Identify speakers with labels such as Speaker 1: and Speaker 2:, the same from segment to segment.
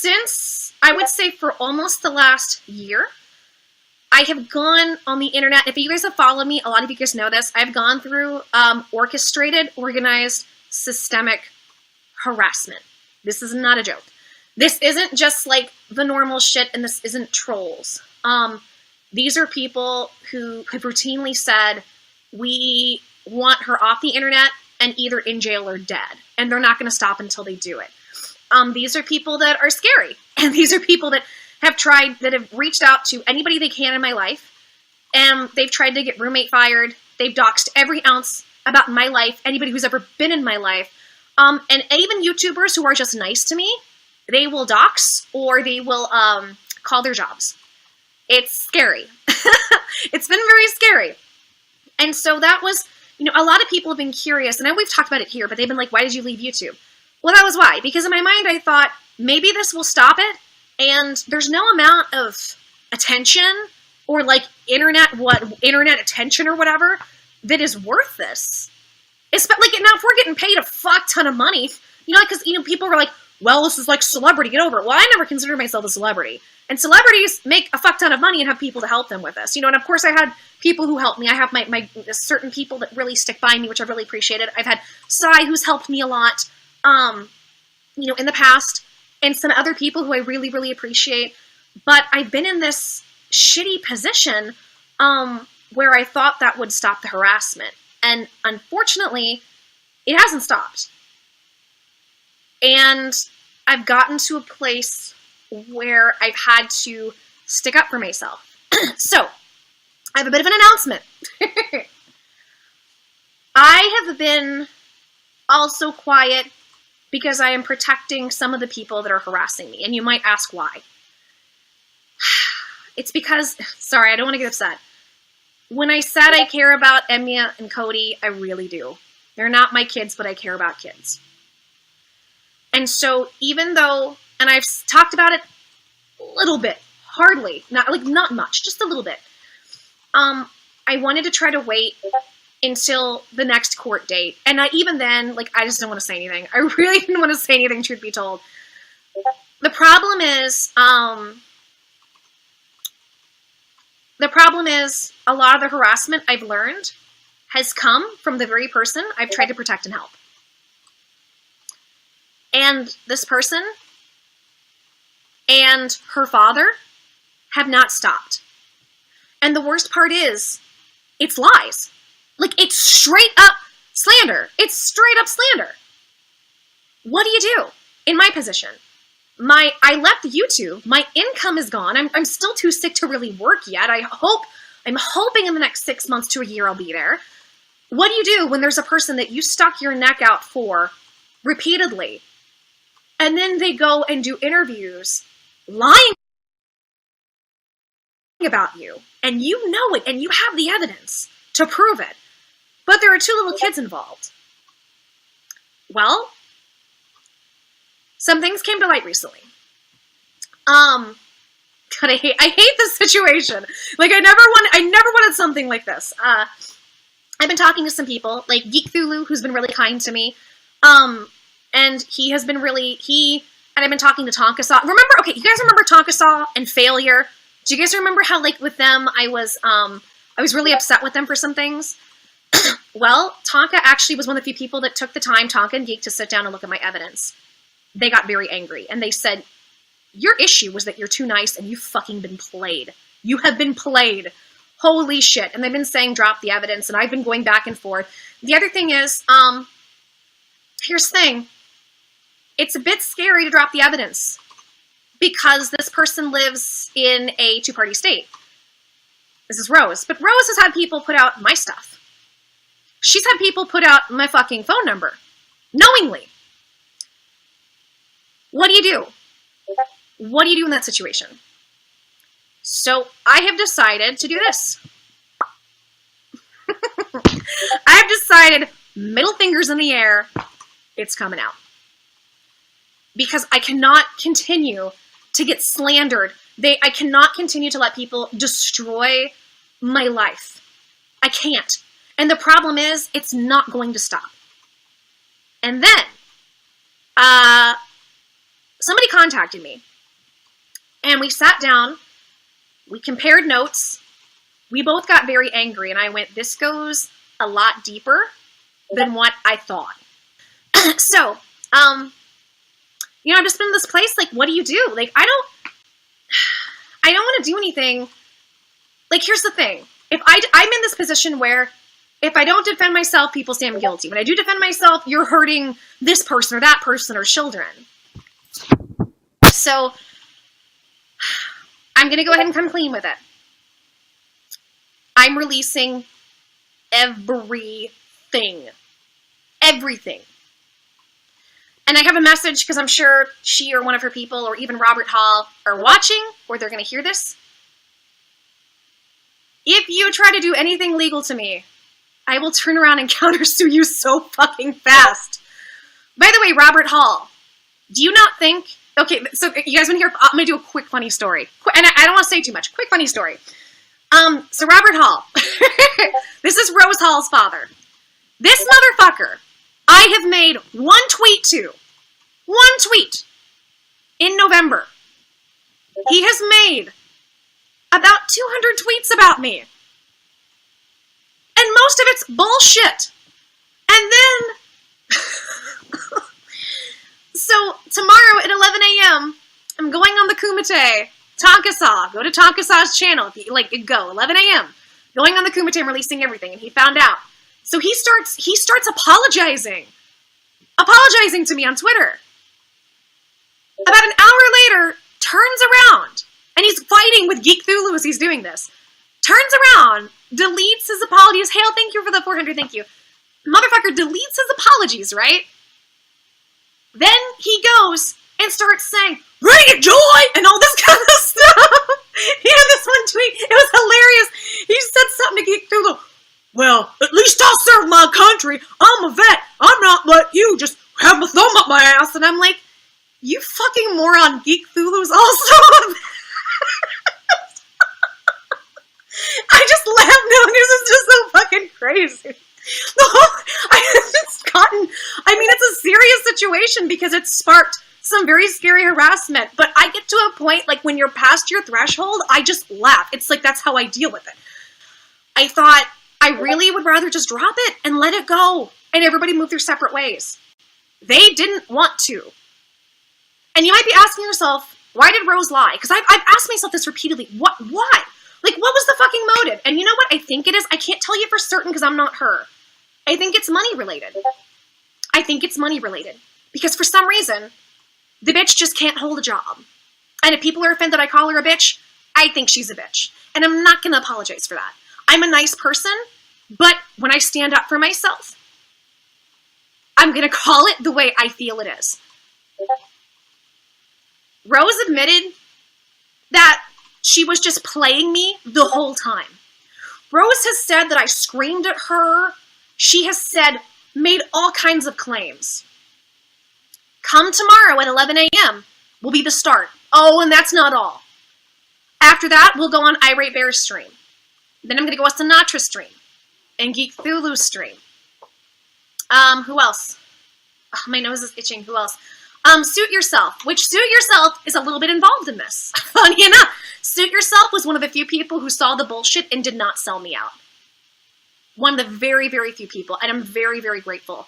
Speaker 1: since, I would say for almost the last year, I have gone on the internet. If you guys have followed me, a lot of you guys know this. I've gone through orchestrated, organized, systemic harassment. This is not a joke. This isn't just like the normal shit, and this isn't trolls. These are people who have routinely said, we want her off the internet and either in jail or dead. And they're not going to stop until they do it. These are people that are scary. And these are people that have reached out to anybody they can in my life. And they've tried to get roommate fired. They've doxed every ounce about my life, anybody who's ever been in my life. And even YouTubers who are just nice to me, they will dox or they will call their jobs. It's scary. It's been very scary. And so that was, a lot of people have been curious, and I know we've talked about it here, but they've been like, why did you leave YouTube? Well, that was why. Because in my mind, I thought, maybe this will stop it, and there's no amount of attention or like internet attention or whatever that is worth this. It's like, now if we're getting paid a fuck ton of money, because people were like, well, this is like celebrity, get over it. Well, I never considered myself a celebrity. And celebrities make a fuck ton of money and have people to help them with this. And of course I had people who helped me. I have my certain people that really stick by me, which I've really appreciated. I've had Sai, who's helped me a lot, in the past, and some other people who I really, really appreciate. But I've been in this shitty position where I thought that would stop the harassment. And unfortunately, it hasn't stopped. And I've gotten to a place where I've had to stick up for myself. So, I have a bit of an announcement. I have been also quiet because I am protecting some of the people that are harassing me. And you might ask why. It's because, sorry, I don't want to get upset. When I said I care about Emiya and Cody, I really do. They're not my kids, but I care about kids. And so even though, and I've talked about it a little bit, hardly, not much, just a little bit. I wanted to try to wait until the next court date. And even then, I just didn't want to say anything. I really didn't want to say anything, truth be told. The problem is a lot of the harassment I've learned has come from the very person I've tried to protect and help. And this person and her father have not stopped. And the worst part is, it's lies. It's straight up slander. It's straight up slander. What do you do in my position? I left YouTube. My income is gone. I'm still too sick to really work yet. I'm hoping in the next 6 months to a year I'll be there. What do you do when there's a person that you stuck your neck out for repeatedly, and then they go and do interviews lying about you, and you know it, and you have the evidence to prove it, but there are 2 little kids involved? Well, some things came to light recently. God, I hate this situation. I never wanted something like this. I've been talking to some people, like Geek Thulu, who's been really kind to me. And he has been and I've been talking to Tonkasaw. You guys remember Tonkasaw and Failure? Do you guys remember how, with them, I was really upset with them for some things? Well, Tonka actually was one of the few people that took the time, Tonka and Geek, to sit down and look at my evidence. They got very angry, and they said, your issue was that you're too nice and you've fucking been played. You have been played. Holy shit. And they've been saying drop the evidence, and I've been going back and forth. The other thing is, here's the thing. It's a bit scary to drop the evidence because this person lives in a 2-party state. This is Rose. But Rose has had people put out my stuff. She's had people put out my fucking phone number. Knowingly. What do you do? What do you do in that situation? So I have decided to do this. I have decided, middle fingers in the air, it's coming out. Because I cannot continue to get slandered. I cannot continue to let people destroy my life. I can't. And the problem is, it's not going to stop. And then, somebody contacted me. And we sat down, we compared notes, we both got very angry, and I went, this goes a lot deeper than what I thought. So, you know, I've just been in this place, like, what do you do? Like, I don't want to do anything. Like, here's the thing. I'm in this position where if I don't defend myself, people say I'm guilty. When I do defend myself, you're hurting this person or that person or children. So, I'm going to go ahead and come clean with it. I'm releasing everything. Everything. And I have a message because I'm sure she or one of her people or even Robert Hall are watching or they're going to hear this. If you try to do anything legal to me, I will turn around and countersue you so fucking fast. By the way, Robert Hall, do you not think... Okay, so you guys want to hear... I'm going to do a quick funny story. And I don't want to say too much. Quick funny story. So Robert Hall. This is Rose Hall's father. This motherfucker, I have made one tweet in November. He has made about 200 tweets about me. And most of it's bullshit. And then, so tomorrow at 11 a.m., I'm going on the Kumite, Tonkasaw. Go to Tonkasa's channel. If you like, go, 11 a.m. Going on the Kumite and releasing everything. And he found out. So he starts apologizing to me on Twitter. About an hour later, turns around, and he's fighting with Geek Thulu as he's doing this. Turns around, deletes his apologies. Hail, thank you for the 400, thank you. Motherfucker deletes his apologies, right? Then he goes and starts saying, bring it, Joy, and all this kind of stuff. He had this one tweet. It was hilarious. He said something to Geek Thulu. Well, at least I'll serve my country. I'm a vet. I'm not like you just have my thumb up my ass. And I'm like, you fucking moron, Geek Thulu's also I just laughed now because it's just so fucking crazy. It's a serious situation because it sparked some very scary harassment. But I get to a point, like, when you're past your threshold, I just laugh. It's like, that's how I deal with it. I thought, I really would rather just drop it and let it go and everybody move their separate ways. They didn't want to. And you might be asking yourself, why did Rose lie? Because I've asked myself this repeatedly. Why? Like, what was the fucking motive? And you know what I think it is? I can't tell you for certain because I'm not her. I think it's money related. I think it's money related. Because for some reason, the bitch just can't hold a job. And if people are offended I call her a bitch, I think she's a bitch. And I'm not going to apologize for that. I'm a nice person, but when I stand up for myself, I'm going to call it the way I feel it is. Rose admitted that she was just playing me the whole time. Rose has said that I screamed at her. She has made all kinds of claims. Come tomorrow at 11 a.m. will be the start. Oh, and that's not all. After that, we'll go on Irate Bear's stream. Then I'm going to go on Sinatra stream and Geek Thulu stream. Who else? Oh, my nose is itching. Who else? Suit Yourself, which Suit Yourself is a little bit involved in this. Funny enough, Suit Yourself was one of the few people who saw the bullshit and did not sell me out. One of the very, very few people, and I'm very, very grateful.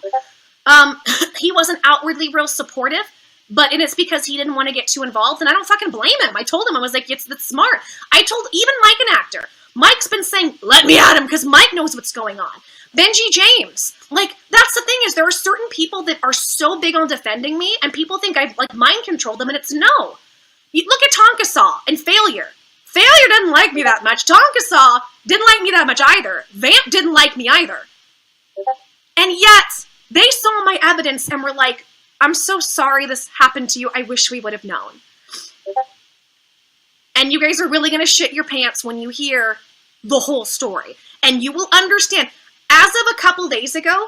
Speaker 1: He wasn't outwardly real supportive, but it's because he didn't want to get too involved, and I don't fucking blame him. I told him, I was like, that's smart. I told even Mike, an actor. Mike's been saying, let me at him, because Mike knows what's going on. Benji James. Like, that's the thing is, there are certain people that are so big on defending me, and people think I've, like, mind controlled them, and it's no. You look at Tonkasaw and Failure. Failure didn't like me that much. Tonkasaw didn't like me that much either. Vamp didn't like me either. And yet, they saw my evidence and were like, I'm so sorry this happened to you. I wish we would have known. And you guys are really going to shit your pants when you hear the whole story. And you will understand. As of a couple days ago,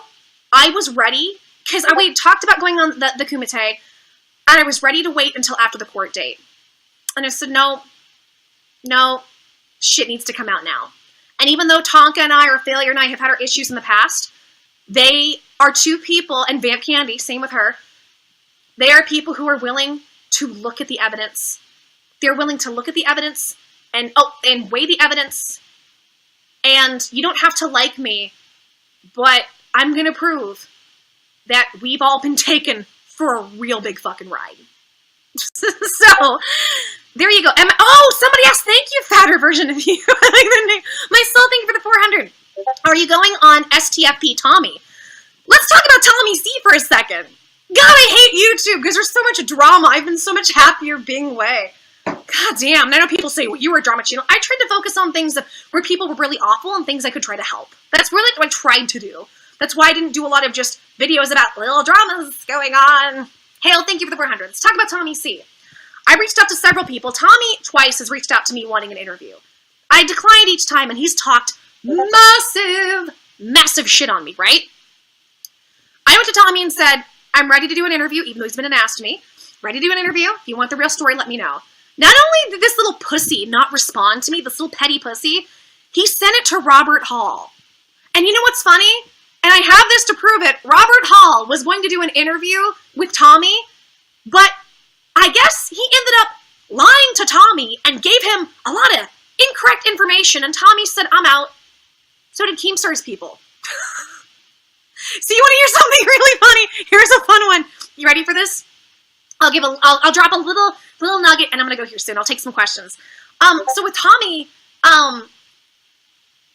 Speaker 1: I was ready, because we talked about going on the Kumite, and I was ready to wait until after the court date. And I said, no, shit needs to come out now. And even though Tonka and I, or Failure and I, have had our issues in the past, they are two people, and Vamp Candy, same with her, they are people who are willing to look at the evidence They're willing to look at the evidence and weigh the evidence. And you don't have to like me, but I'm going to prove that we've all been taken for a real big fucking ride. So, there you go. Somebody asked, thank you, fatter version of you. I like the name. Myself, thank you for the 400. Are you going on STFP Tommy? Let's talk about Tommy C for a second. God, I hate YouTube because there's so much drama. I've been so much happier being away. God damn. And I know people say, well, you were a drama channel. I tried to focus on things where people were really awful and things I could try to help. That's really what I tried to do. That's why I didn't do a lot of just videos about little dramas going on. Hale, thank you for the 400. Let's talk about Tommy C. I reached out to several people. Tommy twice has reached out to me wanting an interview. I declined each time, and he's talked massive shit on me, right? I went to Tommy and said, I'm ready to do an interview, even though he's been an ass to me. Ready to do an interview. If you want the real story, let me know. Not only did this little pussy not respond to me, this little petty pussy, he sent it to Robert Hall. And you know what's funny? And I have this to prove it. Robert Hall was going to do an interview with Tommy, but I guess he ended up lying to Tommy and gave him a lot of incorrect information, and Tommy said, I'm out. So did Keemstar's people. So you want to hear something really funny? Here's a fun one. You ready for this? I'll drop a little nugget, and I'm gonna go here soon. I'll take some questions. So with Tommy,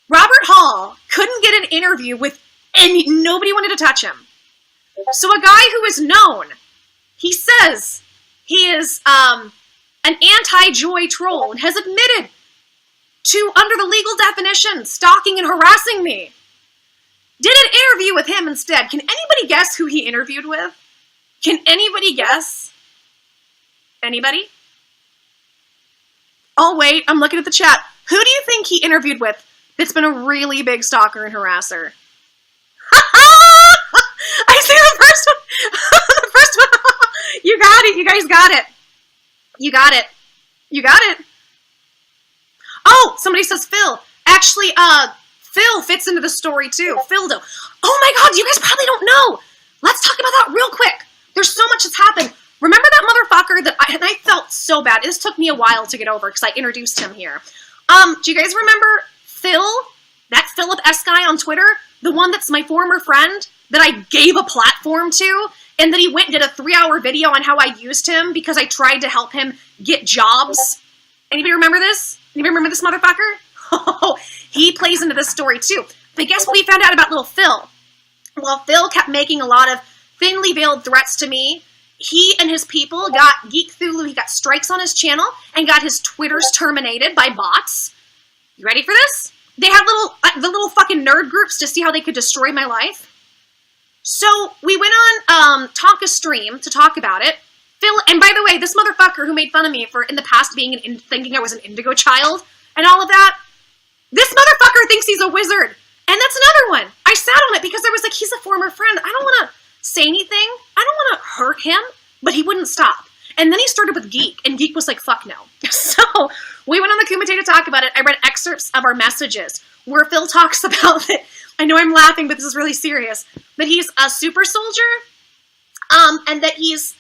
Speaker 1: Robert Hall couldn't get an interview with nobody wanted to touch him. So a guy who is known, he says he is an anti-Joy troll and has admitted to, under the legal definition, stalking and harassing me. Did an interview with him instead. Can anybody guess who he interviewed with? Can anybody guess? Anybody? Oh, wait, I'm looking at the chat. Who do you think he interviewed with that's been a really big stalker and harasser? I see the first one. The first one. You got it. You guys got it. You got it. You got it. Oh, somebody says Phil. Actually, Phil fits into the story too. Phildo. Oh my God, you guys probably don't know. Let's talk about that real quick. There's so much that's happened. Remember that motherfucker that I felt so bad. This took me a while to get over because I introduced him here. Do you guys remember Phil? That Philip S. guy on Twitter? The one that's my former friend that I gave a platform to, and that he went and did a 3-hour video on how I used him because I tried to help him get jobs. Anybody remember this? Anybody remember this motherfucker? Oh, he plays into this story too. But guess what we found out about little Phil? Well, Phil kept making a lot of thinly veiled threats to me. He and his people got Geek Thulu, he got strikes on his channel and got his Twitters terminated by bots. You ready for this? They had the little fucking nerd groups to see how they could destroy my life. So we went on Talk a Stream to talk about it. Phil, and by the way, this motherfucker who made fun of me for in the past thinking I was an indigo child and all of that, this motherfucker thinks he's a wizard. And that's another one. I sat on it because I was like, he's a former friend. I don't want to say anything. I don't want to hurt him, but he wouldn't stop. And then he started with Geek, and Geek was like, fuck no. So we went on the Kumite to talk about it. I read excerpts of our messages where Phil talks about it. I know I'm laughing, but this is really serious. That he's a super soldier, and that he's,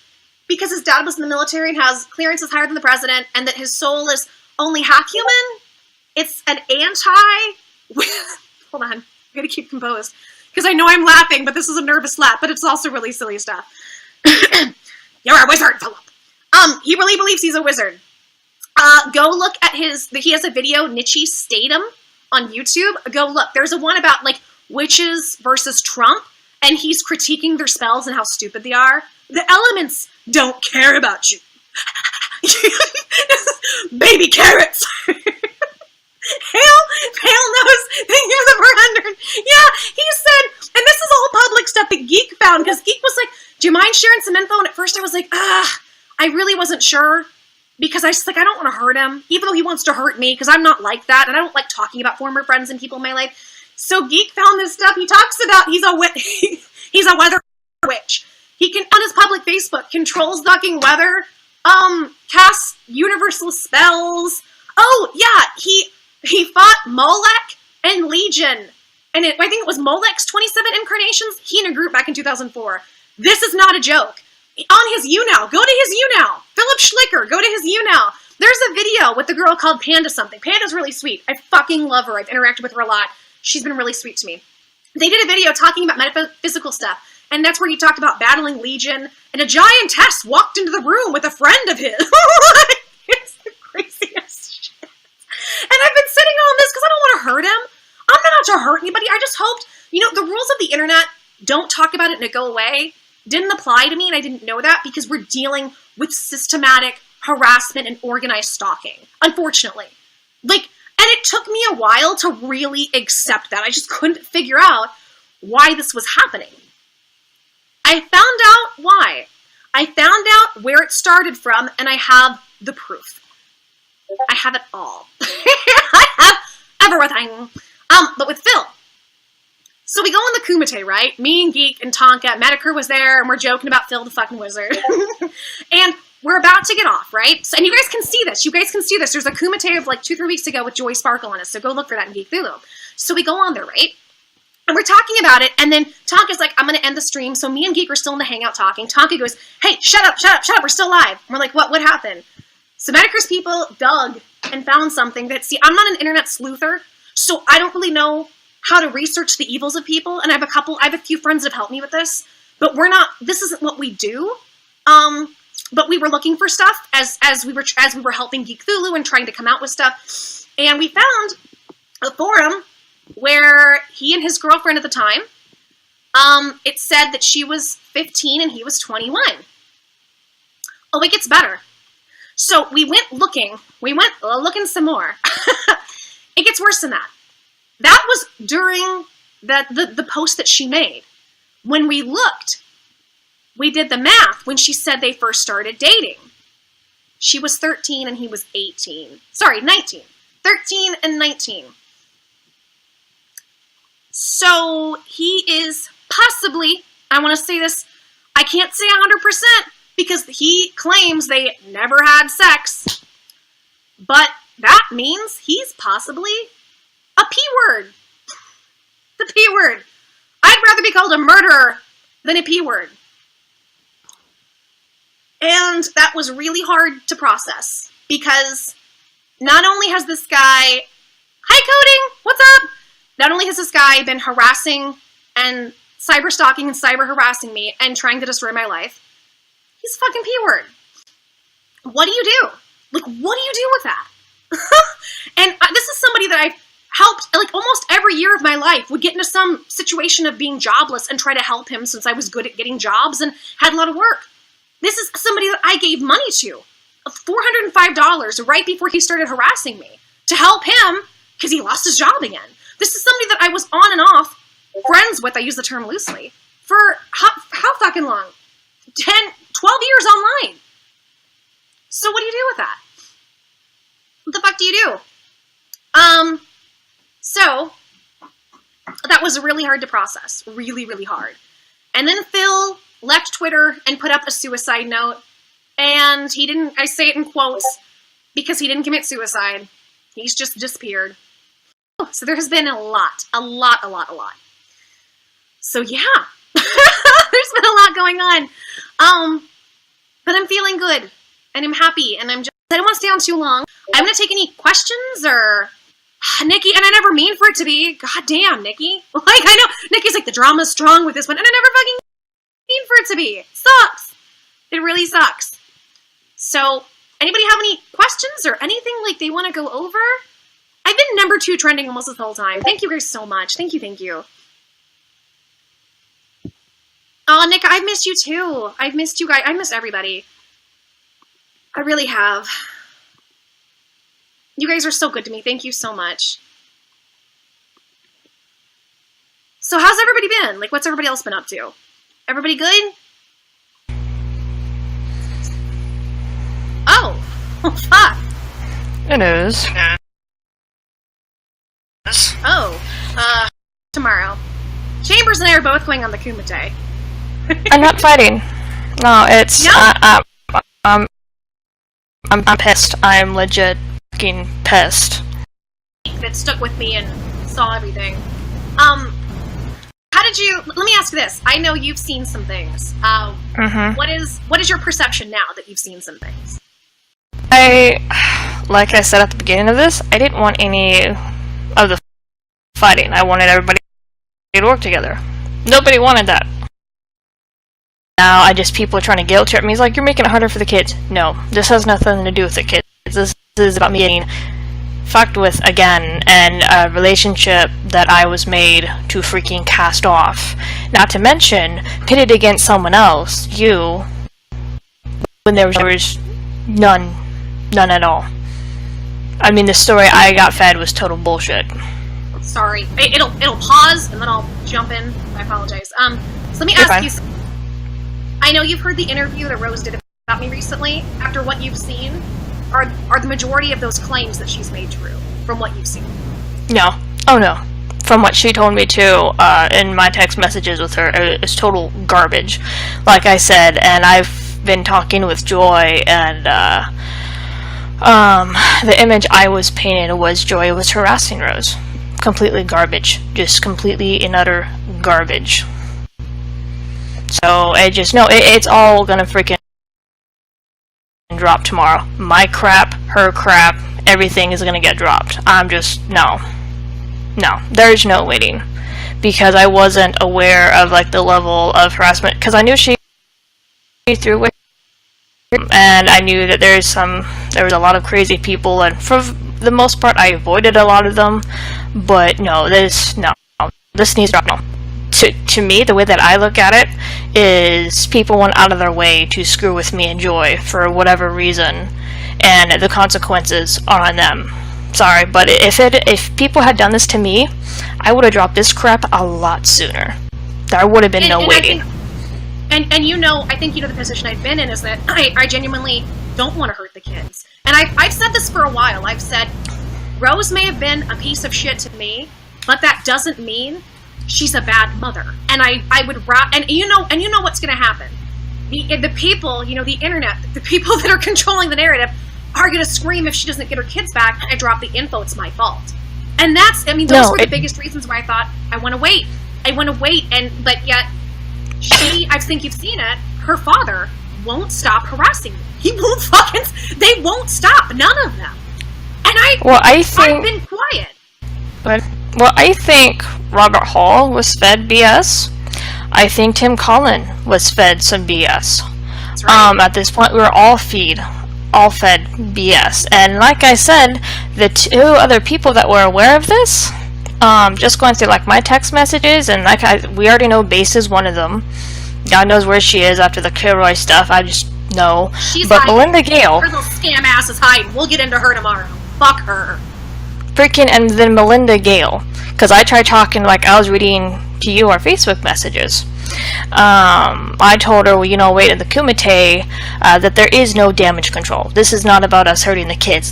Speaker 1: because his dad was in the military and has clearances higher than the president, and that his soul is only half human. It's an hold on, I gotta keep composed. Because I know I'm laughing, but this is a nervous laugh, but it's also really silly stuff. You're a wizard, Philip. He really believes he's a wizard. Go look at he has a video, Nietzsche Statum, on YouTube. Go look. There's a one about, like, witches versus Trump, and he's critiquing their spells and how stupid they are. The elements don't care about you. Baby carrots. Hale knows. Thank you for the 400. Yeah, he said, and this is all public stuff that Geek found, because Geek was like, do you mind sharing some info? And at first I was like, I really wasn't sure, because I just, like, I don't want to hurt him, even though he wants to hurt me, because I'm not like that, and I don't like talking about former friends and people in my life. So Geek found this stuff. He talks about he's a weather witch. He can, on his public Facebook, controls fucking weather, casts universal spells. Oh, yeah, he fought Molech and Legion. And I think it was Molech's 27 incarnations. He in a group back in 2004. This is not a joke. On his YouNow. Go to his YouNow. Philip Schlicker. Go to his YouNow. There's a video with the girl called Panda something. Panda's really sweet. I fucking love her. I've interacted with her a lot. She's been really sweet to me. They did a video talking about metaphysical stuff, and that's where he talked about battling Legion, and a giantess walked into the room with a friend of his. It's the craziest shit. And I've been sitting on this because I don't want to hurt him. I'm not out to hurt anybody. I just hoped, the rules of the internet, don't talk about it and it go away, didn't apply to me, and I didn't know that because we're dealing with systematic harassment and organized stalking, unfortunately. And it took me a while to really accept that. I just couldn't figure out why this was happening. I found out why. I found out where it started from, and I have the proof. I have it all. I have everything. But with Phil. So we go on the Kumite, right? Me and Geek and Tonka. Medicare was there, and we're joking about Phil the fucking wizard. And we're about to get off, right? So, and you guys can see this. You guys can see this. There's a Kumite of 2-3 weeks ago with Joy Sparkle on it. So go look for that in Geek Thulu. So we go on there, right? And we're talking about it. And then Tonka's like, I'm going to end the stream. So me and Geek are still in the hangout talking. Tonka goes, hey, shut up. We're still live. And we're like, what happened? So Medicare's people dug and found something that, see, I'm not an internet sleuther. So I don't really know how to research the evils of people. And I have a few friends that have helped me with this. But this isn't what we do. But we were looking for stuff as we were helping Geek Thulu and trying to come out with stuff. And we found a forum where he and his girlfriend at the time, it said that she was 15 and he was 21. Oh, it gets better. So we went looking some more. It gets worse than that. That was during the post that she made. When we looked, we did the math when she said they first started dating. She was 13 and he was 18. Sorry, 19. 13 and 19. So he is possibly, I want to say this, I can't say 100% because he claims they never had sex. But that means he's possibly a P-word. The P-word. I'd rather be called a murderer than a P-word. And that was really hard to process because not only has this guy, hi Coding, what's up? Not only has this guy been harassing and cyber stalking and cyber harassing me and trying to destroy my life, he's a fucking P-word. What do you do? What do you do with that? And this is somebody that I've helped, almost every year of my life, would get into some situation of being jobless and try to help him since I was good at getting jobs and had a lot of work. This is somebody that I gave money to, $405 right before he started harassing me to help him because he lost his job again. This is somebody that I was on and off friends with, I use the term loosely, for how fucking long? 10, 12 years online. So what do you do with that? What the fuck do you do? So that was really hard to process. Really, really hard. And then Phil left Twitter and put up a suicide note. And he didn't, I say it in quotes, because he didn't commit suicide. He's just disappeared. So there has been a lot. So yeah, there's been a lot going on. But I'm feeling good and I'm happy and I don't want to stay on too long. I'm going to take any questions or Nikki, and I never mean for it to be. God damn, Nikki. I know Nikki's like the drama's strong with this one and I never fucking mean for it to be. It sucks. It really sucks. So anybody have any questions or anything they want to go over? I've been number 2 trending almost this whole time. Thank you guys so much. Thank you. Oh, Nick, I've missed you too. I've missed you guys. I miss everybody. I really have. You guys are so good to me. Thank you so much. So how's everybody been? What's everybody else been up to? Everybody good? Oh. Oh, fuck.
Speaker 2: It is.
Speaker 1: Oh. Tomorrow. Chambers and I are both going on the Kumite.
Speaker 2: I'm not fighting. No, it's...
Speaker 1: No?
Speaker 2: I'm pissed. I'm legit fucking pissed.
Speaker 1: That stuck with me and saw everything. How did you... Let me ask this. I know you've seen some things. What is your perception now that you've seen some things?
Speaker 2: like I said at the beginning of this, I didn't want any of the fighting. I wanted everybody to work together. Nobody wanted that. Now, people are trying to guilt trip me. He's like, you're making it harder for the kids. No, this has nothing to do with the kids. This is about me getting fucked with again, and a relationship that I was made to freaking cast off. Not to mention, pitted against someone else, you, when there was none at all. I mean, the story I got fed was total bullshit.
Speaker 1: Sorry. It'll pause, and then I'll jump in. I apologize. So let me ask you something. I know you've heard the interview that Rose did about me recently. After what you've seen, are the majority of those claims that she's made true, from what you've seen?
Speaker 2: No. Oh, no. From what she told me, too, in my text messages with her, is total garbage. Like I said, and I've been talking with Joy, and, the image I was painted was Joy was harassing Rose. Completely garbage. Just completely and utter garbage. So, it's all gonna freaking drop tomorrow. My crap, her crap, everything is gonna get dropped. No, there's no waiting. Because I wasn't aware of, like, the level of harassment, because I knew she threw with, and I knew that there was a lot of crazy people, and for the most part, I avoided a lot of them, but this needs to drop now. To me, the way that I look at it is people went out of their way to screw with me and Joy for whatever reason, and the consequences are on them. Sorry, but if people had done this to me, I would have dropped this crap a lot sooner. There would have been no waiting.
Speaker 1: I think the position I've been in is that I genuinely don't want to hurt the kids. And I've said this for a while. I've said, Rose may have been a piece of shit to me, but that doesn't mean she's a bad mother. And I would and you know what's going to happen. The people, the internet, the people that are controlling the narrative are going to scream if she doesn't get her kids back. I drop the info, it's my fault. And those were the biggest reasons why I thought I want to wait. But yet I think you've seen it. Her father won't stop harassing me. They won't stop. None of them. And I've been quiet.
Speaker 2: But I think Robert Hall was fed BS. I think Tim Collin was fed some BS.
Speaker 1: That's right.
Speaker 2: At this point, we were all fed BS. And like I said, the two other people that were aware of this, just going through like my text messages, and we already know Base is one of them. God knows where she is after the Kilroy stuff. I just know.
Speaker 1: She's
Speaker 2: but
Speaker 1: hiding.
Speaker 2: Melinda Gale,
Speaker 1: her little scam ass is hiding. We'll get into her tomorrow. Fuck her.
Speaker 2: And then Melinda Gale, because I tried talking, like I was reading to you our Facebook messages. I told her, wait in the Kumite, that there is no damage control. This is not about us hurting the kids.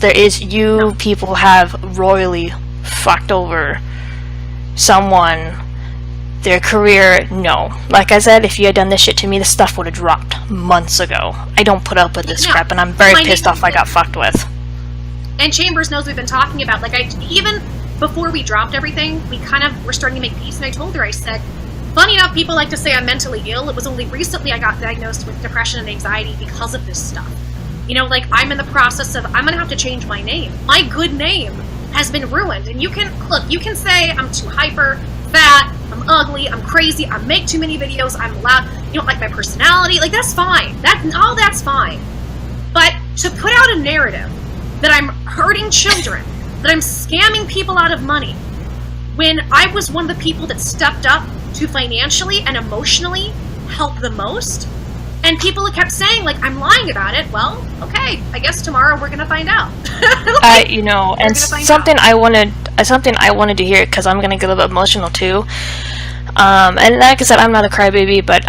Speaker 2: People have royally fucked over someone, their career. No. Like I said, if you had done this shit to me, this stuff would have dropped months ago. I don't put up with this crap, and I'm very pissed off I got fucked with.
Speaker 1: And Chambers knows we've been talking about, even before we dropped everything, we kind of were starting to make peace, and I told her, I said, funny enough, people like to say I'm mentally ill. It was only recently I got diagnosed with depression and anxiety because of this stuff. I'm in the process of, I'm going to have to change my name. My good name has been ruined. And you can say I'm too hyper, fat, I'm ugly, I'm crazy, I make too many videos, I'm loud, you don't like my personality. That's fine. That's fine. But to put out a narrative that I'm hurting children, that I'm scamming people out of money, when I was one of the people that stepped up to financially and emotionally help the most, and people kept saying, I'm lying about it. Well, okay, I guess tomorrow we're gonna find out.
Speaker 2: And something I wanted to hear, because I'm gonna get a little bit emotional too. And like I said, I'm not a crybaby, but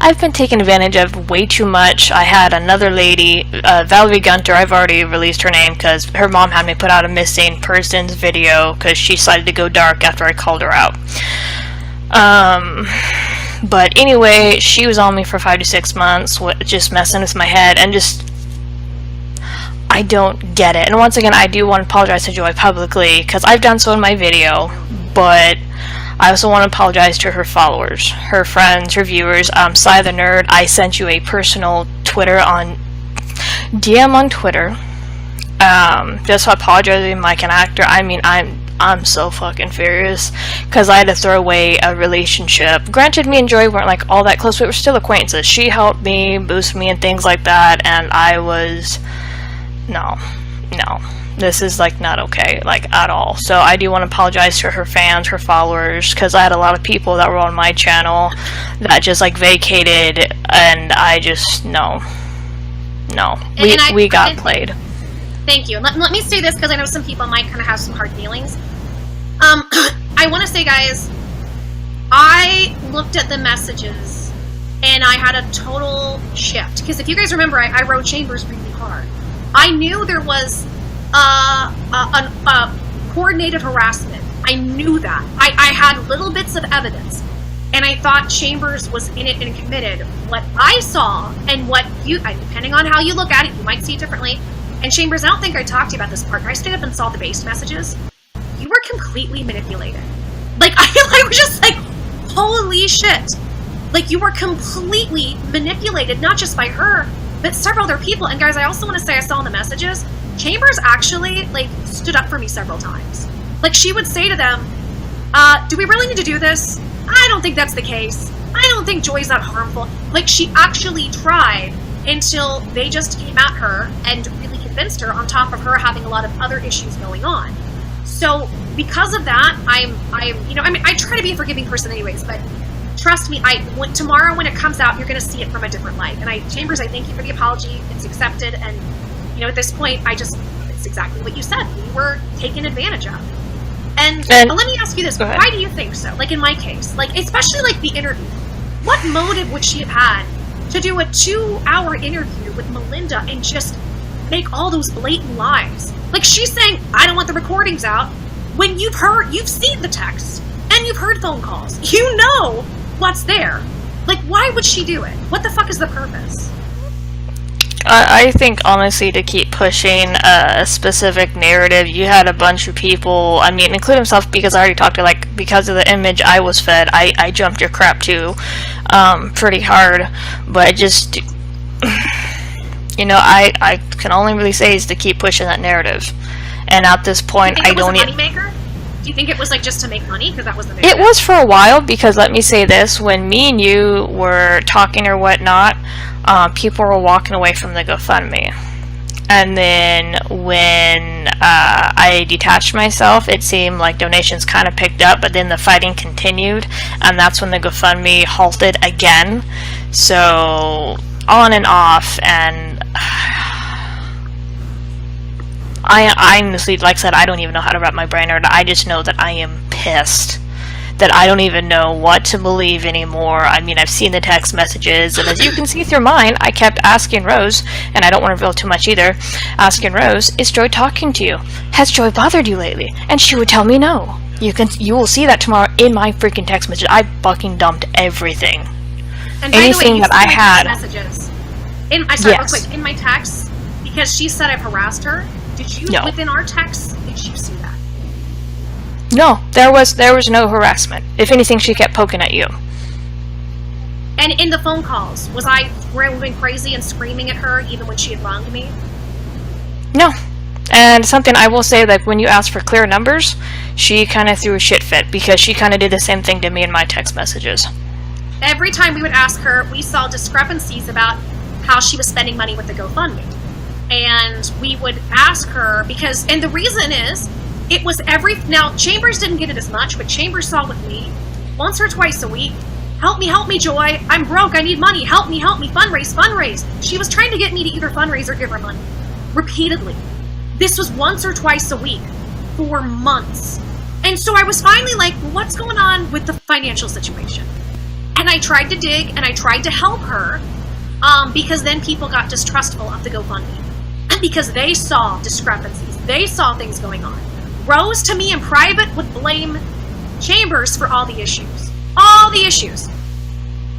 Speaker 2: I've been taken advantage of way too much. I had another lady, Valerie Gunter, I've already released her name because her mom had me put out a missing persons video because she decided to go dark after I called her out. But anyway, she was on me for 5 to 6 months, just messing with my head, and I don't get it. And once again, I do want to apologize to Joy publicly because I've done so in my video, but I also want to apologize to her followers, her friends, her viewers. Cy the Nerd, I sent you a personal Twitter on DM on Twitter, just apologizing like an actor. I mean, I'm so fucking furious because I had to throw away a relationship. Granted, me and Joy weren't like all that close, but we're still acquaintances. She helped me, boost me, and things like that, and I was no, this is like not okay, like at all. So I do want to apologize to her fans, her followers, because I had a lot of people that were on my channel that just like vacated, and I just no, we got played.
Speaker 1: Thank you. Let me say this because I know some people might kind of have some hard feelings. I want to say, guys, I looked at the messages and I had a total shift. Because if you guys remember, I wrote Chambers really hard. I knew there was coordinated harassment. I knew that. I had little bits of evidence. And I thought Chambers was in it and committed. What I saw and what you, depending on how you look at it, you might see it differently. And Chambers, I don't think I talked to you about this part. I stayed up and saw the base messages. You were completely manipulated. Like, I was just like, holy shit. Like, you were completely manipulated, not just by her, but several other people. And guys, I also want to say, I saw in the messages, Chambers actually, like, stood up for me several times. Like, she would say to them, do we really need to do this? I don't think that's the case. I don't think Joy's that harmful. Like, she actually tried until they just came at her and really convinced her, on top of her having a lot of other issues going on. So because of that, I try to be a forgiving person anyways, but trust me, tomorrow when it comes out, you're going to see it from a different light. And Chambers, I thank you for the apology. It's accepted. And, at this point, it's exactly what you said. We were taken advantage of. And let me ask you this. Why do you think so? Like in my case, like, especially like the interview, what motive would she have had to do a 2-hour interview with Melinda and just make all those blatant lies? Like, she's saying, I don't want the recordings out, when you've seen the text, and you've heard phone calls. You know what's there. Like, why would she do it? What the fuck is the purpose?
Speaker 2: I think, honestly, to keep pushing a specific narrative, you had a bunch of people, I mean, including himself, because I already talked to, like, because of the image I was fed, I jumped your crap too, pretty hard, but just, I can only really say is to keep pushing that narrative, and at this point,
Speaker 1: I don't even... Do you think it was like just to make money? Because that was the big
Speaker 2: It was for a while, because let me say this, when me and you were talking or whatnot, people were walking away from the GoFundMe. And then when I detached myself, it seemed like donations kind of picked up, but then the fighting continued, and that's when the GoFundMe halted again. So, on and off, and I honestly, like I said, I don't even know how to wrap my brain around it. I just know that I am pissed. That I don't even know what to believe anymore. I mean, I've seen the text messages, and as you can see through mine, I kept asking Rose, and I don't want to reveal too much either, asking Rose, is Joy talking to you? Has Joy bothered you lately? And she would tell me no. You will see that tomorrow in my freaking text message. I fucking dumped everything.
Speaker 1: And by
Speaker 2: anything
Speaker 1: the way,
Speaker 2: that I had.
Speaker 1: Messages.
Speaker 2: Yes.
Speaker 1: Real quick, in my text, because she said I've harassed her, did you, within our text, did you see that?
Speaker 2: No, there was no harassment. If anything, she kept poking at you.
Speaker 1: And in the phone calls, was I going crazy and screaming at her even when she had wronged me?
Speaker 2: No. And something I will say, like, when you asked for clear numbers, she kind of threw a shit fit, because she kind of did the same thing to me in my text messages.
Speaker 1: Every time we would ask her, we saw discrepancies about how she was spending money with the GoFundMe. And we would ask her, and the reason is, it was now, Chambers didn't get it as much, but Chambers saw with me, once or twice a week, help me, Joy, I'm broke, I need money, help me, fundraise. She was trying to get me to either fundraise or give her money. Repeatedly. This was once or twice a week, for months. And so I was finally like, what's going on with the financial situation? And I tried to dig, and I tried to help her, because then people got distrustful of the GoFundMe. Because they saw discrepancies. They saw things going on. Rose, to me in private, would blame Chambers for all the issues. All the issues.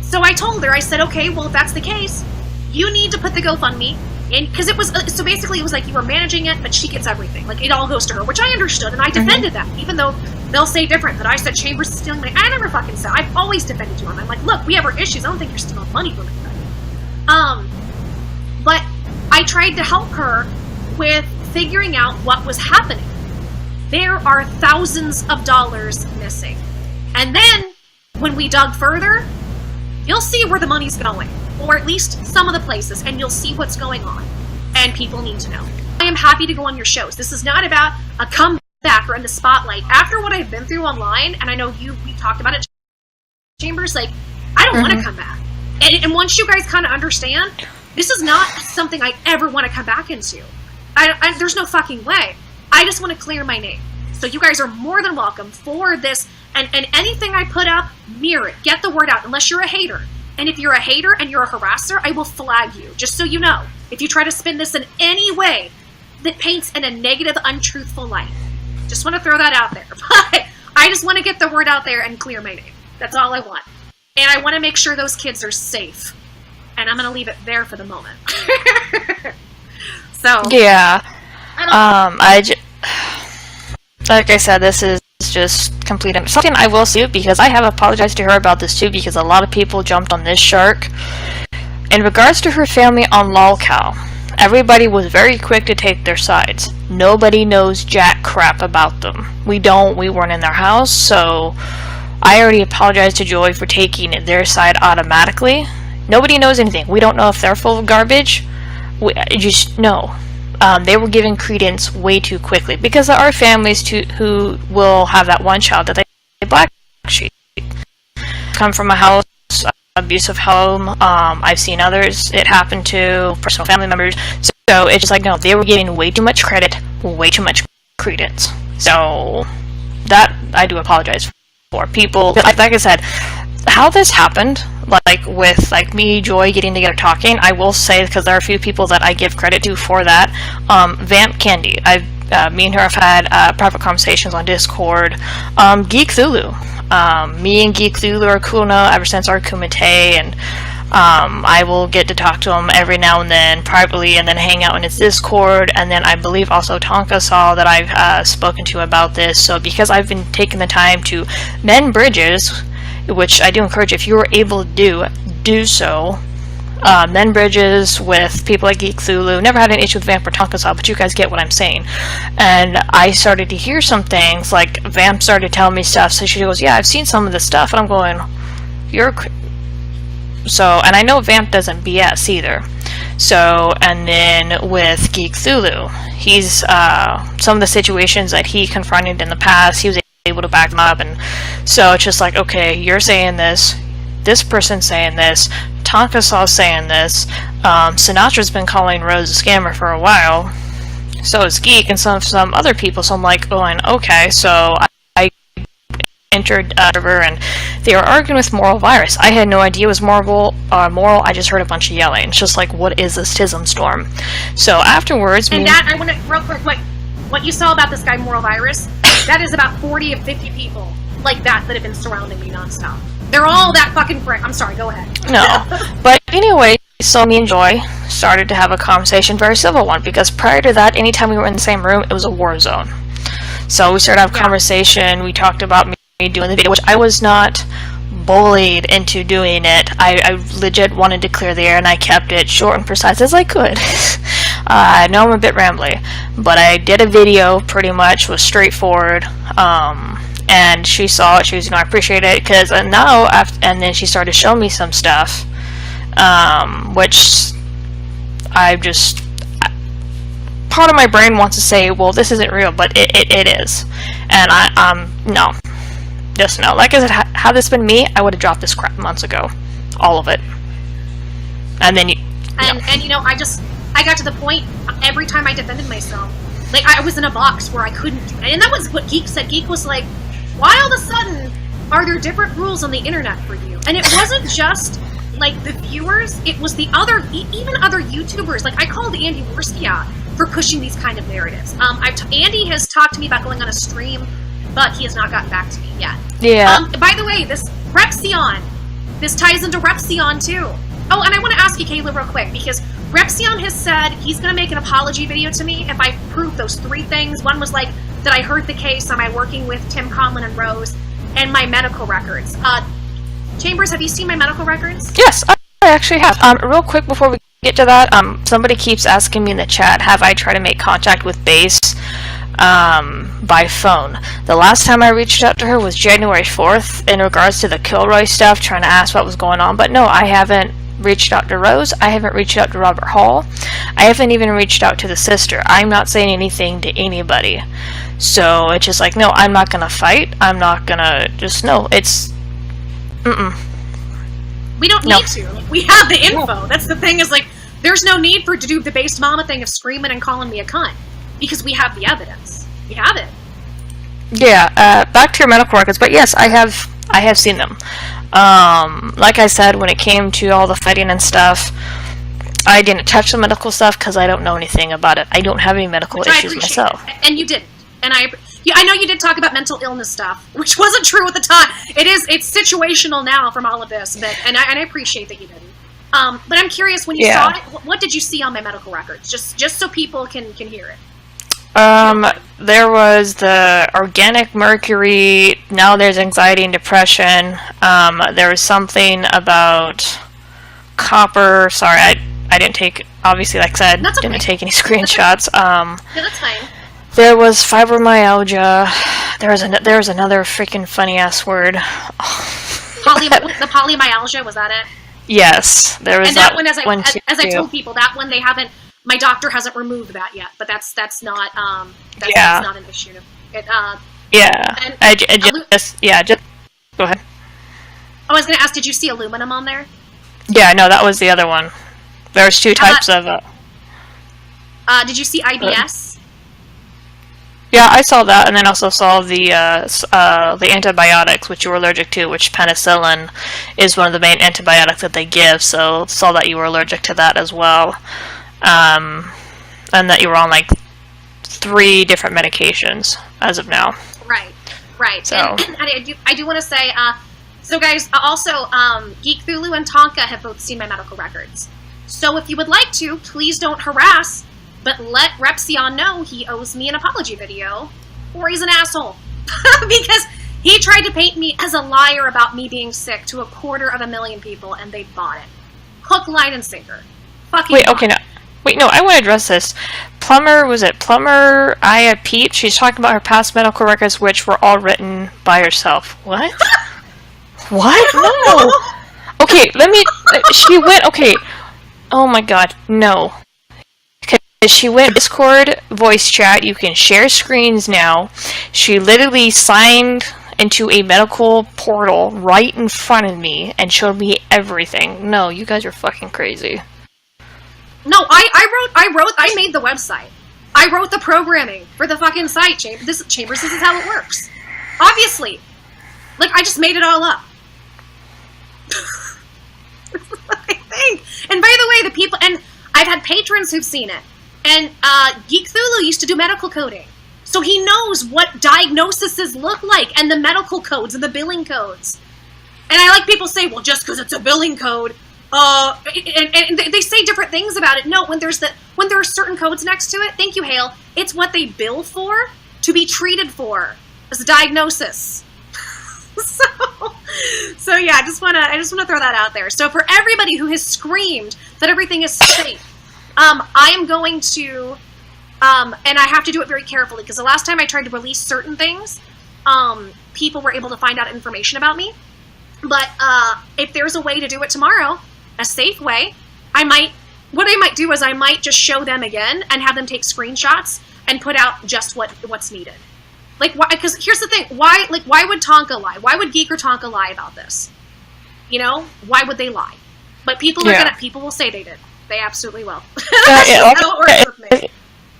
Speaker 1: So I told her, I said, okay, well, if that's the case, you need to put the GoFundMe in, because it was, so basically it was like you were managing it, but she gets everything. Like, it all goes to her, which I understood, and I defended that, even though they'll say different, that I said Chambers is stealing money. I never fucking said. I've always defended you. I'm like, look, we have our issues. I don't think you're stealing money from anybody. But I tried to help her with figuring out what was happening. There are thousands of dollars missing. And then, when we dug further, you'll see where the money's going. Or at least some of the places, and you'll see what's going on. And people need to know. I am happy to go on your shows. This is not about a comeback or in the spotlight. After what I've been through online, and I know we talked about it, Chambers, like, I don't want to come back. And once you guys kind of understand, this is not something I ever want to come back into. There's no fucking way. I just want to clear my name. So you guys are more than welcome for this. And anything I put up, mirror it. Get the word out, unless you're a hater. And if you're a hater and you're a harasser, I will flag you, just so you know. If you try to spin this in any way that paints in a negative, untruthful light. Just want to throw that out there. But I just want to get the word out there and clear my name. That's all I want. And I want to make sure those kids are safe. And I'm going to leave it there for the moment. So.
Speaker 2: Yeah. Like I said, this is just complete. Something I will say, because I have apologized to her about this too, because a lot of people jumped on this shark. In regards to her family on lolcow, everybody was very quick to take their sides. Nobody knows jack crap about them. We weren't in their house, so I already apologized to Joy for taking their side automatically. Nobody knows anything. We don't know if they're full of garbage. They were giving credence way too quickly, because there are families who will have that one child that they black sheep. Come from a house, abusive home. I've seen others it happened to, personal family members. So it's just like, no, they were giving way too much credit, way too much credence. So that I do apologize for. People, like I said, how this happened, like with me, Joy getting together talking, I will say, because there are a few people that I give credit to for that. Vamp Candy, me and her have had private conversations on Discord. Geek Zulu, me and Geek Zulu are cool now ever since our Kumite, and I will get to talk to him every now and then privately, and then hang out in his Discord. And then I believe also Tonka saw that I've spoken to about this. So because I've been taking the time to mend bridges, which I do encourage, if you are able to do so, mend bridges with people like Geek Zulu. Never had an issue with Vamp or Tonkasaw, but you guys get what I'm saying. And I started to hear some things, like Vamp started telling me stuff, so she goes, yeah, I've seen some of this stuff, and I'm going, so, and I know Vamp doesn't BS either. So, and then with Geek Zulu, he's, some of the situations that he confronted in the past, he was able to back them up, and so it's just like, okay, you're saying this person's saying this, Tonkasaw's saying this, Sinatra's been calling Rose a scammer for a while, so is Geek, and some other people, so I'm like going, okay, so I entered server, and they were arguing with Moral Virus. I had no idea it was Moral, I just heard a bunch of yelling. It's just like, what is this Tism Storm? So afterwards,
Speaker 1: and I want to, real quick, what you saw about this guy, Moral Virus, that is about 40 or 50 people like that have been surrounding me nonstop. They're all that fucking prick. I'm sorry, go ahead.
Speaker 2: No. But anyway, so me and Joy started to have a conversation, very civil one, because prior to that, anytime we were in the same room, it was a war zone. So we started to have a conversation, we talked about me doing the video, which I was not bullied into doing it. I legit wanted to clear the air, and I kept it short and precise as I could. I know I'm a bit rambly, but I did a video, pretty much, was straightforward, and she saw it, she was, I appreciate it, because now, and then she started showing me some stuff, which part of my brain wants to say, well, this isn't real, but it is, and no. Just no. Like I said, had this been me, I would have dropped this crap months ago. All of it. And then I got to the point, every time I defended myself, like, I was in a box where I couldn't do it. And that was what Geek said. Geek was like, why all of a sudden are there different rules on the internet for you? And it wasn't just, like, the viewers, it was the other, even other YouTubers. Like, I called Andy Worski out for pushing these kind of narratives. Andy has talked to me about going on a stream, but he has not gotten back to me yet. Yeah.
Speaker 1: By the way, this Repsion, this ties into Repsion too. Oh, and I want to ask you, Kayla, real quick, because Repsion has said he's going to make an apology video to me if I prove those 3 things. One was like, that I heard the case, am I working with Tim Conlon and Rose, and my medical records. Chambers, have you seen my medical records?
Speaker 2: Yes, I actually have. Real quick before we get to that, somebody keeps asking me in the chat, have I tried to make contact with Base by phone? The last time I reached out to her was January 4th in regards to the Kilroy stuff, trying to ask what was going on. But no, I haven't reached out to Rose. I haven't reached out to Robert Hall. I haven't even reached out to the sister. I'm not saying anything to anybody. So it's just like, no, I'm not gonna fight. I'm not gonna just, no, it's,
Speaker 1: We don't need to. We have the info. That's the thing, is like, there's no need for to do the based mama thing of screaming and calling me a cunt. Because we have the evidence. We have it.
Speaker 2: Yeah, back to your medical records, but yes, I have seen them. Like I said, when it came to all the fighting and stuff, I didn't touch the medical stuff because I don't know anything about it. I don't have any medical issues myself.
Speaker 1: And you didn't. And I know you did talk about mental illness stuff, which wasn't true at the time. It's situational now from all of this, but and I appreciate that you didn't. But I'm curious, when you saw it, what did you see on my medical records? Just so people can hear it.
Speaker 2: There was the organic mercury. Now there's anxiety and depression. There was something about copper. Sorry, I didn't take, obviously, like I said, didn't take any screenshots.
Speaker 1: No, that's fine.
Speaker 2: There was fibromyalgia. There was another freaking funny ass word.
Speaker 1: The polymyalgia, was that it?
Speaker 2: Yes, there was.
Speaker 1: And that one, as I told people, that one they haven't. My doctor hasn't removed that yet, but that's not that's not an issue.
Speaker 2: Just go ahead.
Speaker 1: I was going to ask, did you see aluminum on there?
Speaker 2: Yeah, no, that was the other one. There's two types of.
Speaker 1: Did you see IBS?
Speaker 2: Yeah, I saw that, and then also saw the antibiotics, which you were allergic to, which penicillin is one of the main antibiotics that they give. So saw that you were allergic to that as well, and that you were on like 3 different medications as of now.
Speaker 1: Right.
Speaker 2: So
Speaker 1: and I do want to say, so guys, also Geek Thulu and Tonka have both seen my medical records. So if you would like to, please don't harass. But let Repsion know he owes me an apology video, or he's an asshole. Because he tried to paint me as a liar about me being sick to 250,000 people, and they bought it. Hook, line, and sinker. Fucking
Speaker 2: Wait, okay, no. Wait, no, I want to address this. Plumber, Aya Pete, she's talking about her past medical records, which were all written by herself. What? What? No! Okay, okay. Oh my god, no. She went Discord voice chat. You can share screens now. She literally signed into a medical portal right in front of me and showed me everything. No, you guys are fucking crazy.
Speaker 1: No, I made the website. I wrote the programming for the fucking site. Chambers, this is how it works. Obviously. Like, I just made it all up. I think. And by the way, the people, and I've had patrons who've seen it. And Geek Thulu used to do medical coding. So he knows what diagnoses look like, and the medical codes and the billing codes. And I like people say, well, just because it's a billing code, and they say different things about it. No, when there are certain codes next to it, thank you, Hale, it's what they bill for to be treated for as a diagnosis. So yeah, I just wanna throw that out there. So for everybody who has screamed that everything is safe, I am going to, and I have to do it very carefully, because the last time I tried to release certain things, people were able to find out information about me. But if there's a way to do it tomorrow, a safe way, what I might do is I might just show them again and have them take screenshots and put out just what's needed. Like, why? Because here's the thing: why would Tonka lie? Why would Geek or Tonka lie about this? You know, why would they lie? But people will say they did. They absolutely will. That's how it works with me.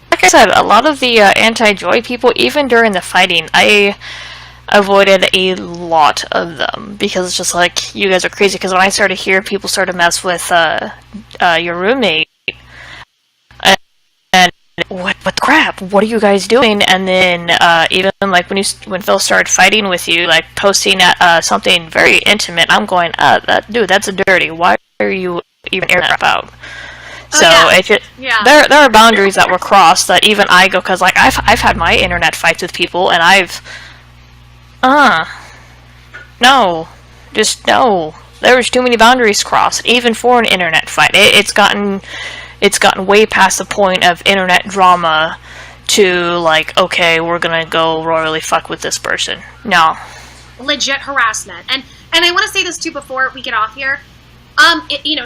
Speaker 2: Like I said, a lot of the anti-Joy people, even during the fighting, I avoided a lot of them, because it's just like, you guys are crazy. Because when I started here, people started to mess with your roommate, and what the crap? What are you guys doing? And then even like when Phil started fighting with you, like posting something very intimate, I'm going, dude, that's dirty. Why are you even airing that out? So there are boundaries that were crossed that even I go, because like I've had my internet fights with people, and I've no, just no. There's too many boundaries crossed, even for an internet fight. It's gotten way past the point of internet drama to, like, okay, we're gonna go royally fuck with this person. No.
Speaker 1: Legit harassment. And I want to say this too before we get off here.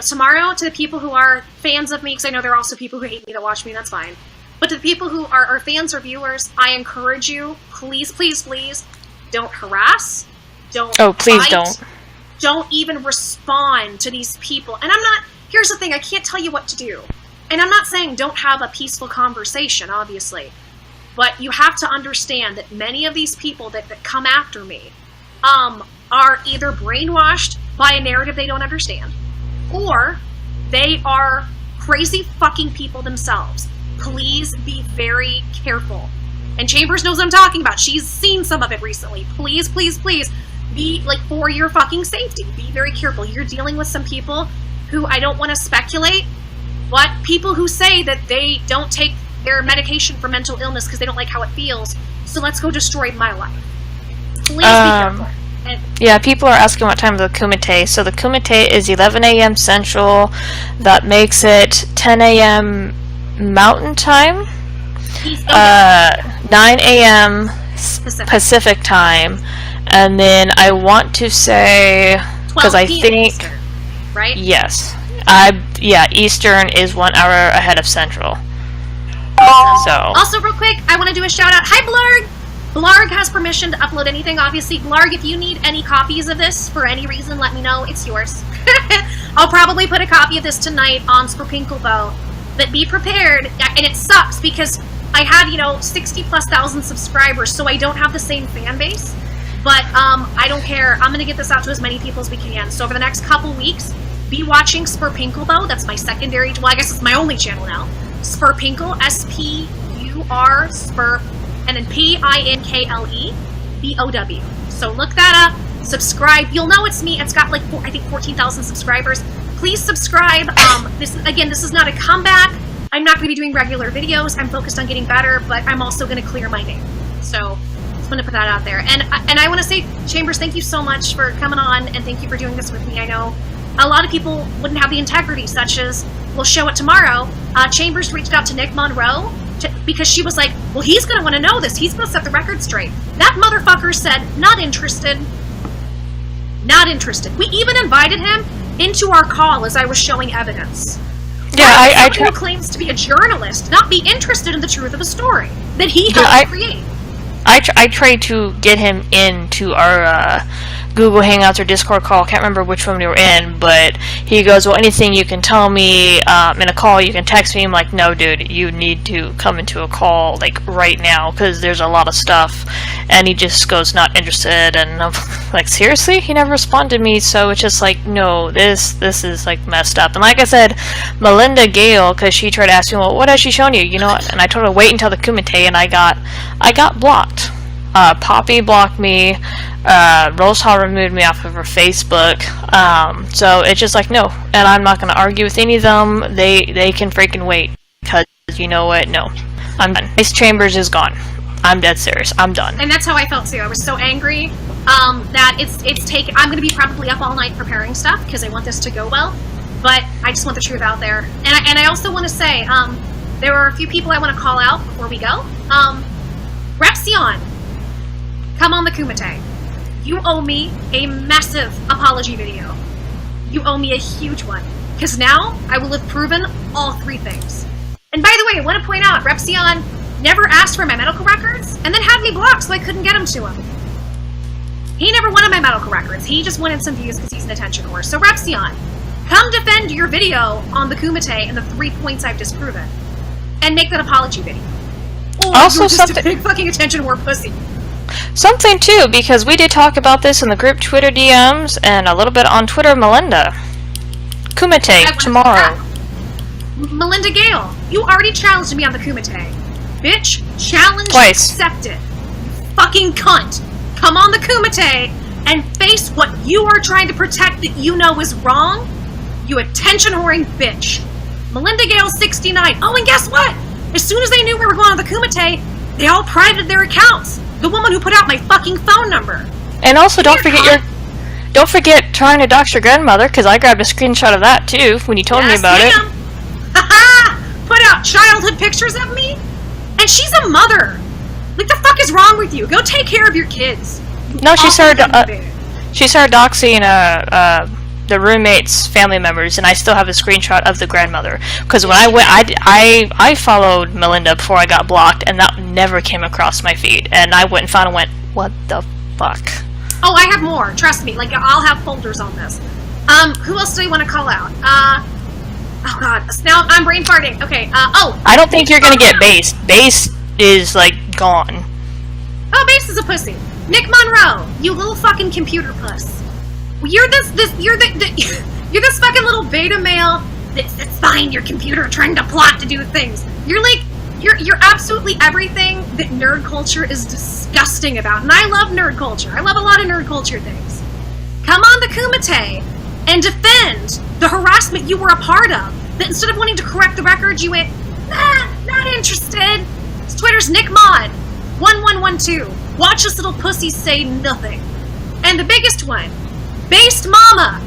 Speaker 1: Tomorrow, to the people who are fans of me, because I know there are also people who hate me that watch me, that's fine. But to the people who are fans or viewers, I encourage you, please, please, please, don't harass. Don't
Speaker 2: please
Speaker 1: fight, don't even respond to these people. And here's the thing, I can't tell you what to do. And I'm not saying don't have a peaceful conversation, obviously. But you have to understand that many of these people that come after me are either brainwashed by a narrative they don't understand, or they are crazy fucking people themselves. Please be very careful. And Chambers knows what I'm talking about. She's seen some of it recently. Please, please, please, be, like, for your fucking safety, be very careful. You're dealing with some people who, I don't want to speculate, but people who say that they don't take their medication for mental illness because they don't like how it feels, so let's go destroy my life. Please be careful.
Speaker 2: Yeah, people are asking what time of the Kumite. So the Kumite is 11 a.m. Central. That makes it 10 a.m. Mountain Time. 9 a.m. Pacific Time. And then I want to say, because I think
Speaker 1: Eastern, right?
Speaker 2: Yes. Eastern is 1 hour ahead of Central. So
Speaker 1: also, real quick, I want to do a shout out. Hi, Blarg! Blarg has permission to upload anything, obviously. Blarg, if you need any copies of this for any reason, let me know. It's yours. I'll probably put a copy of this tonight on SparkleBS. But be prepared. And it sucks because I have, 60,000+ subscribers, so I don't have the same fan base. But I don't care. I'm going to get this out to as many people as we can. So over the next couple weeks, be watching SparkleBS. That's my secondary, well, I guess it's my only channel now. SparkleBS, S-P-U-R, Spurp, and then PINKLEBOW. So look that up, subscribe. You'll know it's me. It's got like, I think 14,000 subscribers. Please subscribe. This is not a comeback. I'm not going to be doing regular videos. I'm focused on getting better, but I'm also going to clear my name. So just want to put that out there. And I want to say, Chambers, thank you so much for coming on, and thank you for doing this with me. I know a lot of people wouldn't have the integrity, such as, we'll show it tomorrow. Chambers reached out to Nick Monroe because she was like, well, he's going to want to know this. He's going to set the record straight. That motherfucker said, not interested. Not interested. We even invited him into our call as I was showing evidence.
Speaker 2: Yeah, I
Speaker 1: who claims to be a journalist, not be interested in the truth of a story that he helped create.
Speaker 2: I tried to get him into our Google Hangouts or Discord call. Can't remember which one we were in, but he goes, well, anything you can tell me in a call, you can text me. I'm like, no, dude, you need to come into a call, like, right now, because there's a lot of stuff. And he just goes, not interested, and I'm like, seriously? He never responded to me, so it's just like, no, this is, like, messed up. And like I said, Melinda Gale, because she tried to ask me, well, what has she shown you? You know what? And I told her, wait until the Kumite, and I got blocked. Poppy blocked me. Rose Hall removed me off of her Facebook. So it's just like, no. And I'm not going to argue with any of them. They can freaking wait. Because, you know what? No. I'm done. Ice Chambers is gone. I'm dead serious. I'm done.
Speaker 1: And that's how I felt too. I was so angry that it's taken. I'm going to be probably up all night preparing stuff because I want this to go well. But I just want the truth out there. And I also want to say, there are a few people I want to call out before we go. Repsion, come on the Kumite. You owe me a massive apology video. You owe me a huge one. Because now, I will have proven all three things. And by the way, I want to point out, Repsion never asked for my medical records, and then had me blocked so I couldn't get them to him. He never wanted my medical records. He just wanted some views because he's an attention whore. So Repsion, come defend your video on the Kumite and the 3 points I've disproven. And make that apology video. Or
Speaker 2: also,
Speaker 1: you're just a big fucking attention whore pussy.
Speaker 2: Something too, because we did talk about this in the group Twitter DMs and a little bit on Twitter. Melinda, Kumite tomorrow.
Speaker 1: Melinda Gale, you already challenged me on the Kumite. Bitch, challenge
Speaker 2: twice.
Speaker 1: Accepted. Fucking cunt. Come on the Kumite and face what you are trying to protect that you know is wrong. You attention whoring bitch. Melinda Gale 69. Oh, and guess what? As soon as they knew we were going on the Kumite, they all privated their accounts. The woman who put out my fucking phone number.
Speaker 2: And also, don't forget Don't forget trying to dox your grandmother, because I grabbed a screenshot of that too when you told me about it.
Speaker 1: Haha! Put out childhood pictures of me? And she's a mother! Like, the fuck is wrong with you? Go take care of your kids.
Speaker 2: No, she started doxing the roommate's family members, and I still have a screenshot of the grandmother. Because when I went, I followed Melinda before I got blocked, and that never came across my feed. And I went and found and went, what the fuck?
Speaker 1: Oh, I have more. Trust me. Like, I'll have folders on this. Who else do you want to call out? Oh god. Now I'm brain farting. Okay.
Speaker 2: I don't think you're gonna get Base. Base is like gone.
Speaker 1: Oh, Base is a pussy. Nick Monroe, you little fucking computer puss. You're you're this fucking little beta male that's behind your computer trying to plot to do things. You're absolutely everything that nerd culture is disgusting about. And I love nerd culture. I love a lot of nerd culture things. Come on the Kumite and defend the harassment you were a part of. That instead of wanting to correct the record, you went, nah, not interested. Twitter's NickMod1112. Watch this little pussy say nothing. And the biggest one, Based Mama,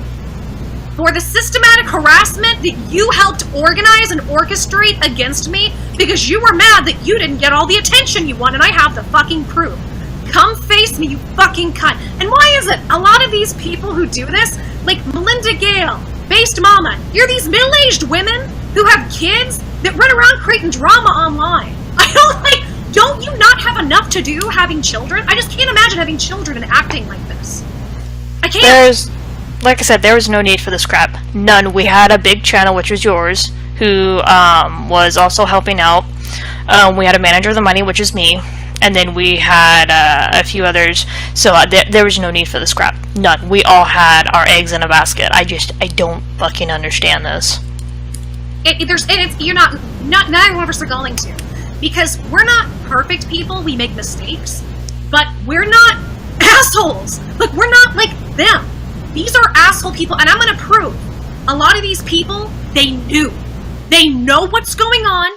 Speaker 1: for the systematic harassment that you helped organize and orchestrate against me because you were mad that you didn't get all the attention you want, and I have the fucking proof. Come face me, you fucking cunt. And why is it a lot of these people who do this, like Melinda Gale, Based Mama, you're these middle-aged women who have kids that run around creating drama online. Don't you not have enough to do having children? I just can't imagine having children and acting like this. I can't.
Speaker 2: Like I said, there was no need for this crap. None. We had a big channel, which was yours, who was also helping out. We had a manager of the money, which is me. And then we had a few others. So there was no need for this crap. None. We all had our eggs in a basket. I don't fucking understand this.
Speaker 1: You're not one of us are going to. Because we're not perfect people, we make mistakes. But we're not assholes. Like, we're not like them. These are asshole people, and I'm gonna prove a lot of these people, they know what's going on,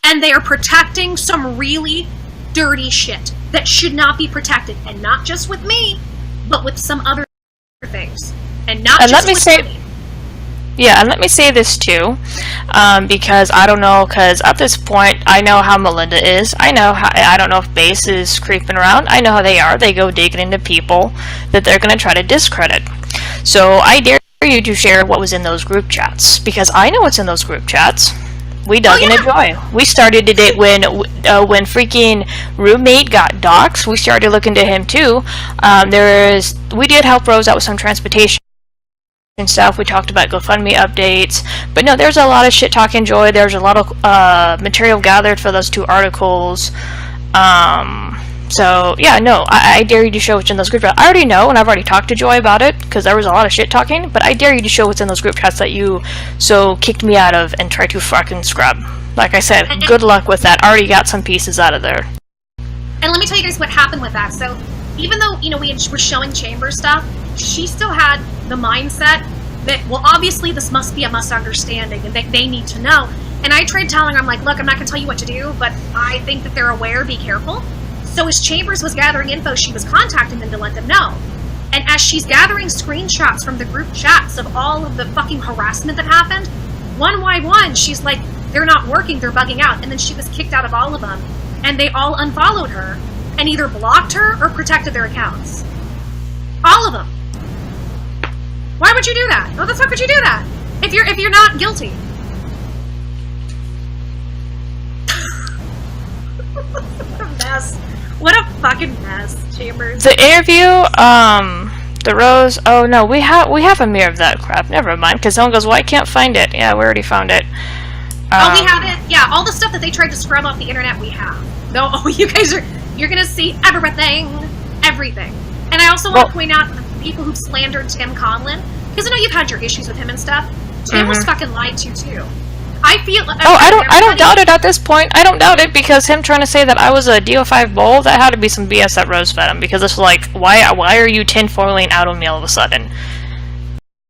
Speaker 1: and they are protecting some really dirty shit that should not be protected, and not just with me, but with some other things, and not just with me.
Speaker 2: Yeah, and let me say this too, because I don't know, because at this point, I know how Melinda is. I don't know if Base is creeping around. I know how they are. They go digging into people that they're going to try to discredit. So I dare you to share what was in those group chats, because I know what's in those group chats. We dug into Joy. We started it when freaking roommate got doxxed. We started looking to him too. We did help Rose out with some transportation and stuff. We talked about GoFundMe updates, but no, there's a lot of shit talking Joy. There's a lot of material gathered for those 2 articles. So yeah, no, I dare you to show what's in those group chats. I already know, and I've already talked to Joy about it because there was a lot of shit talking. But I dare you to show what's in those group chats that you so kicked me out of and tried to fucking scrub. Like I said, good luck with that. I already got some pieces out of there.
Speaker 1: And let me tell you guys what happened with that. So even though we were showing Chamber stuff, she still had the mindset that, well, obviously this must be a misunderstanding and that they need to know. And I tried telling her, I'm like, look, I'm not going to tell you what to do, but I think that they're aware, be careful. So as Chambers was gathering info, she was contacting them to let them know. And as she's gathering screenshots from the group chats of all of the fucking harassment that happened, one by one, she's like, they're not working, they're bugging out. And then she was kicked out of all of them. And they all unfollowed her and either blocked her or protected their accounts. All of them. Why would you do that? How the fuck would you do that? If you're not guilty. What a mess. What a fucking mess, Chambers.
Speaker 2: The interview, the Rose. Oh no, we have a mirror of that crap. Never mind, because someone goes, "Well, I can't find it." Yeah, we already found it.
Speaker 1: Oh, we have it. Yeah, all the stuff that they tried to scrub off the internet, we have. No, you're gonna see everything. And I also want to point out the people who slandered Tim Conlon, because I know you've had your issues with him and stuff. Tim was fucking lied to too. I
Speaker 2: don't doubt it at this point. I don't doubt it, because him trying to say that I was a DO5 bull, that had to be some BS that Rose fed him, because it's like, why are you tinfoiling out on me all of a sudden?